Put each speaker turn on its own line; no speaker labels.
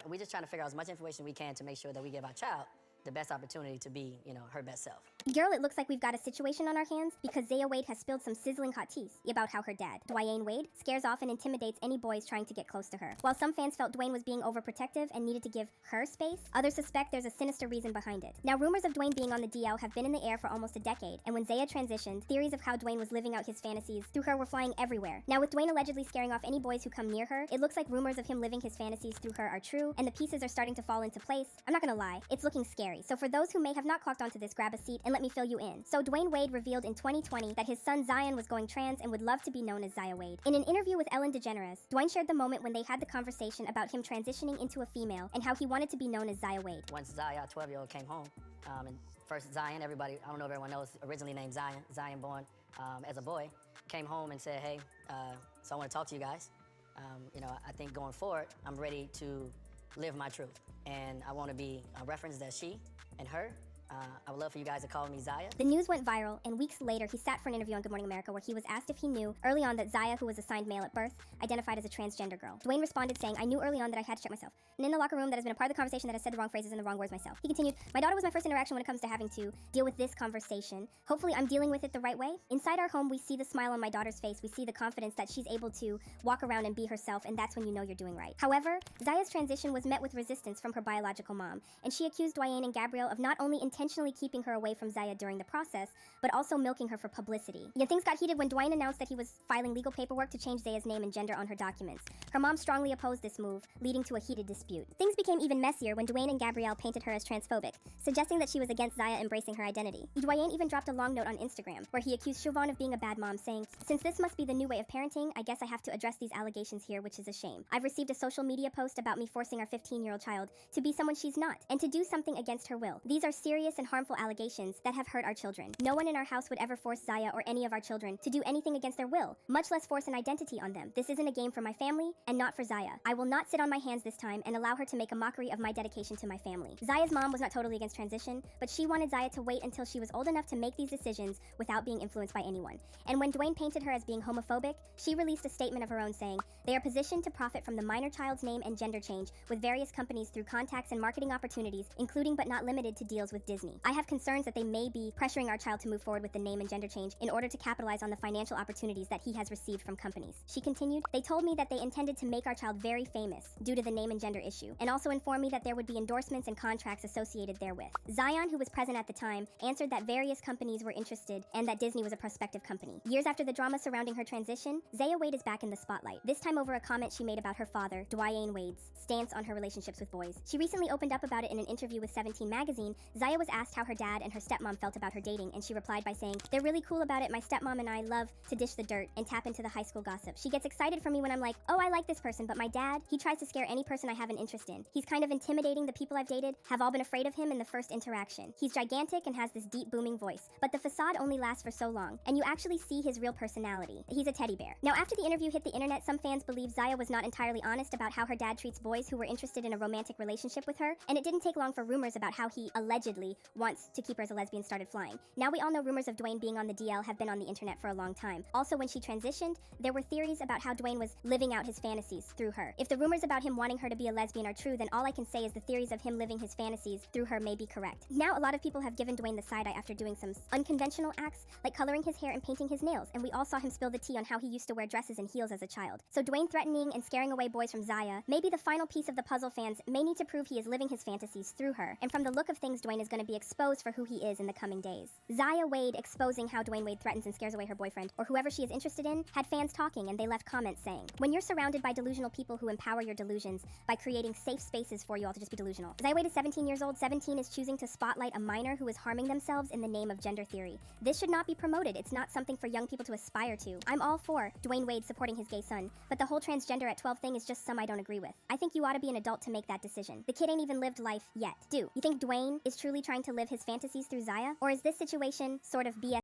We're just trying to figure out as much information we can to make sure that we give our child the best opportunity to be, her best self.
Girl, it looks like we've got a situation on our hands because Zaya Wade has spilled some sizzling hot tea about how her dad, Dwyane Wade, scares off and intimidates any boys trying to get close to her. While some fans felt Dwyane was being overprotective and needed to give her space, others suspect there's a sinister reason behind it. Now, rumors of Dwyane being on the DL have been in the air for almost a decade, and when Zaya transitioned, theories of how Dwyane was living out his fantasies through her were flying everywhere. Now, with Dwyane allegedly scaring off any boys who come near her, it looks like rumors of him living his fantasies through her are true, and the pieces are starting to fall into place. I'm not gonna lie, it's looking scary. So for those who may have not clocked onto this, grab a seat and let me fill you in. So Dwyane Wade revealed in 2020 that his son Zion was going trans and would love to be known as Zaya Wade. In an interview with Ellen DeGeneres, Dwyane shared the moment when they had the conversation about him transitioning into a female and how he wanted to be known as Zaya Wade.
Once Zaya, 12-year-old, came home, and first Zion, everybody, I don't know if everyone knows, originally named Zion born as a boy, came home and said, hey, so I want to talk to you guys. I think going forward, I'm ready to live my truth. And I want to be referenced as she and her. I would love for you guys to call me Zaya.
The news went viral, and weeks later, he sat for an interview on Good Morning America where he was asked if he knew early on that Zaya, who was assigned male at birth, identified as a transgender girl. Dwyane responded saying, I knew early on that I had to check myself. And in the locker room, that has been a part of the conversation that has said the wrong phrases and the wrong words myself. He continued, my daughter was my first interaction when it comes to having to deal with this conversation. Hopefully, I'm dealing with it the right way. Inside our home, we see the smile on my daughter's face. We see the confidence that she's able to walk around and be herself, and that's when you know you're doing right. However, Zaya's transition was met with resistance from her biological mom, and she accused Dwyane and Gabrielle of not only intentionally keeping her away from Zaya during the process, but also milking her for publicity. Things got heated when Dwyane announced that he was filing legal paperwork to change Zaya's name and gender on her documents. Her mom strongly opposed this move, leading to a heated dispute. Things became even messier when Dwyane and Gabrielle painted her as transphobic, suggesting that she was against Zaya embracing her identity. Dwyane even dropped a long note on Instagram, where he accused Siobhan of being a bad mom, saying, since this must be the new way of parenting, I guess I have to address these allegations here, which is a shame. I've received a social media post about me forcing our 15-year-old child to be someone she's not, and to do something against her will. These are serious and harmful allegations that have hurt our children. No one in our house would ever force Zaya or any of our children to do anything against their will, much less force an identity on them. This isn't a game for my family, and not for Zaya. I will not sit on my hands this time and allow her to make a mockery of my dedication to my family. Zaya's mom was not totally against transition, but she wanted Zaya to wait until she was old enough to make these decisions without being influenced by anyone. And when Dwyane painted her as being homophobic, she released a statement of her own saying, they are positioned to profit from the minor child's name and gender change with various companies through contacts and marketing opportunities, including but not limited to deals with Disney. I have concerns that they may be pressuring our child to move forward with the name and gender change in order to capitalize on the financial opportunities that he has received from companies. She continued, they told me that they intended to make our child very famous due to the name and gender issue, and also informed me that there would be endorsements and contracts associated therewith. Zion, who was present at the time, answered that various companies were interested and that Disney was a prospective company. Years after the drama surrounding her transition, Zaya Wade is back in the spotlight, this time over a comment she made about her father, Dwyane Wade's stance on her relationships with boys. She recently opened up about it in an interview with 17 magazine. Zaya was asked how her dad and her stepmom felt about her dating, and she replied by saying, they're really cool about it. My stepmom and I love to dish the dirt and tap into the high school gossip. She gets excited for me when I'm like, oh, I like this person, but my dad, he tries to scare any person I have an interest in. He's kind of intimidating. The people I've dated have all been afraid of him in the first interaction. He's gigantic and has this deep booming voice, but the facade only lasts for so long, and you actually see his real personality. He's a teddy bear. Now, after the interview hit the internet, some fans believe Zaya was not entirely honest about how her dad treats boys who were interested in a romantic relationship with her, and it didn't take long for rumors about how he allegedly wants to keep her as a lesbian started flying. Now we all know rumors of Dwyane being on the DL have been on the internet for a long time. Also, when she transitioned, there were theories about how Dwyane was living out his fantasies through her. If the rumors about him wanting her to be a lesbian are true, then all I can say is the theories of him living his fantasies through her may be correct. Now, a lot of people have given Dwyane the side eye after doing some unconventional acts, like coloring his hair and painting his nails, and we all saw him spill the tea on how he used to wear dresses and heels as a child. So Dwyane threatening and scaring away boys from Zaya may be the final piece of the puzzle. Fans may need to prove he is living his fantasies through her, and from the look of things, Dwyane is going to be exposed for who he is in the coming days. Zaya Wade exposing how Dwyane Wade threatens and scares away her boyfriend, or whoever she is interested in, had fans talking, and they left comments saying, when you're surrounded by delusional people who empower your delusions by creating safe spaces for you all to just be delusional. Zaya Wade is 17 years old. 17 is choosing to spotlight a minor who is harming themselves in the name of gender theory. This should not be promoted. It's not something for young people to aspire to. I'm all for Dwyane Wade supporting his gay son, but the whole transgender at 12 thing is just some I don't agree with. I think you ought to be an adult to make that decision. The kid ain't even lived life yet. Do you think Dwyane is truly trying to live his fantasies through Zaya? Or is this situation sort of BS?